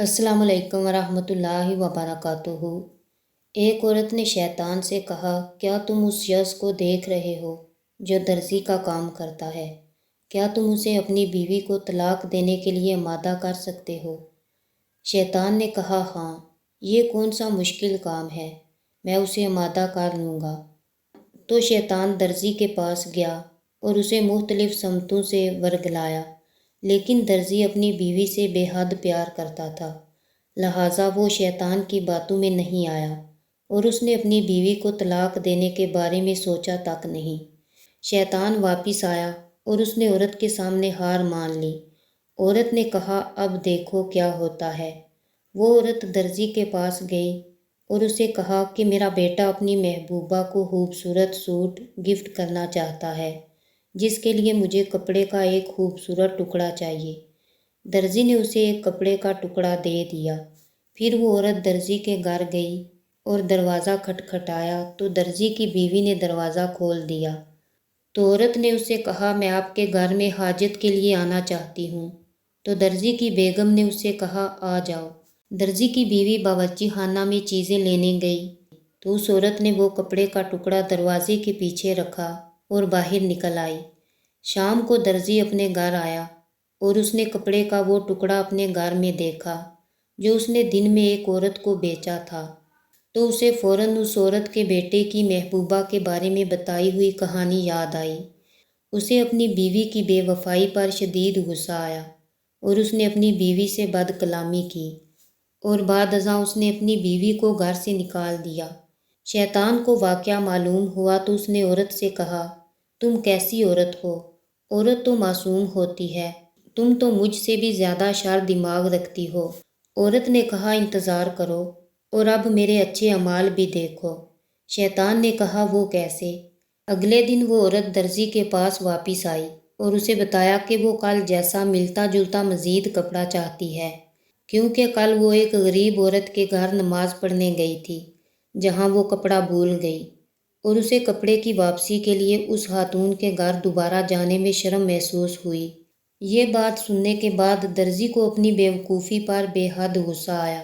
السلام علیکم ورحمۃ اللہ وبرکاتہ۔ ایک عورت نے شیطان سے کہا، کیا تم اس شخص کو دیکھ رہے ہو جو درزی کا کام کرتا ہے؟ کیا تم اسے اپنی بیوی کو طلاق دینے کے لیے آمادہ کر سکتے ہو؟ شیطان نے کہا، ہاں، یہ کون سا مشکل کام ہے، میں اسے آمادہ کر لوں گا۔ تو شیطان درزی کے پاس گیا اور اسے مختلف سمتوں سے ورگلایا، لیکن درزی اپنی بیوی سے بے حد پیار کرتا تھا، لہٰذا وہ شیطان کی باتوں میں نہیں آیا اور اس نے اپنی بیوی کو طلاق دینے کے بارے میں سوچا تک نہیں۔ شیطان واپس آیا اور اس نے عورت کے سامنے ہار مان لی۔ عورت نے کہا، اب دیکھو کیا ہوتا ہے۔ وہ عورت درزی کے پاس گئی اور اسے کہا کہ میرا بیٹا اپنی محبوبہ کو خوبصورت سوٹ گفٹ کرنا چاہتا ہے، جس کے لیے مجھے کپڑے کا ایک خوبصورت ٹکڑا چاہیے۔ درزی نے اسے ایک کپڑے کا ٹکڑا دے دیا۔ پھر وہ عورت درزی کے گھر گئی اور دروازہ کھٹکھٹایا تو درزی کی بیوی نے دروازہ کھول دیا۔ تو عورت نے اسے کہا، میں آپ کے گھر میں حاجت کے لیے آنا چاہتی ہوں۔ تو درزی کی بیگم نے اسے کہا، آ جاؤ۔ درزی کی بیوی باورچی خانہ میں چیزیں لینے گئی تو اس عورت نے وہ کپڑے کا ٹکڑا دروازے کے پیچھے رکھا اور باہر نکل آئی۔ شام کو درزی اپنے گھر آیا اور اس نے کپڑے کا وہ ٹکڑا اپنے گھر میں دیکھا جو اس نے دن میں ایک عورت کو بیچا تھا۔ تو اسے فوراً اس عورت کے بیٹے کی محبوبہ کے بارے میں بتائی ہوئی کہانی یاد آئی۔ اسے اپنی بیوی کی بے وفائی پر شدید غصہ آیا اور اس نے اپنی بیوی سے بد کلامی کی اور بعد ازاں اس نے اپنی بیوی کو گھر سے نکال دیا۔ شیطان کو واقعہ معلوم ہوا تو اس نے عورت سے کہا، تم کیسی عورت ہو؟ عورت تو معصوم ہوتی ہے، تم تو مجھ سے بھی زیادہ شر دماغ رکھتی ہو۔ عورت نے کہا، انتظار کرو اور اب میرے اچھے اعمال بھی دیکھو۔ شیطان نے کہا، وہ کیسے؟ اگلے دن وہ عورت درزی کے پاس واپس آئی اور اسے بتایا کہ وہ کل جیسا ملتا جلتا مزید کپڑا چاہتی ہے، کیونکہ کل وہ ایک غریب عورت کے گھر نماز پڑھنے گئی تھی جہاں وہ کپڑا بھول گئی، اور اسے کپڑے کی واپسی کے لیے اس خاتون کے گھر دوبارہ جانے میں شرم محسوس ہوئی۔ یہ بات سننے کے بعد درزی کو اپنی بیوقوفی پر بے حد غصہ آیا۔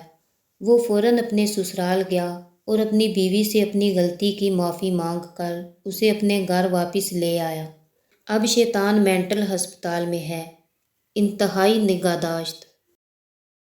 وہ فوراً اپنے سسرال گیا اور اپنی بیوی سے اپنی غلطی کی معافی مانگ کر اسے اپنے گھر واپس لے آیا۔ اب شیطان مینٹل ہسپتال میں ہے۔ انتہائی نگہداشت۔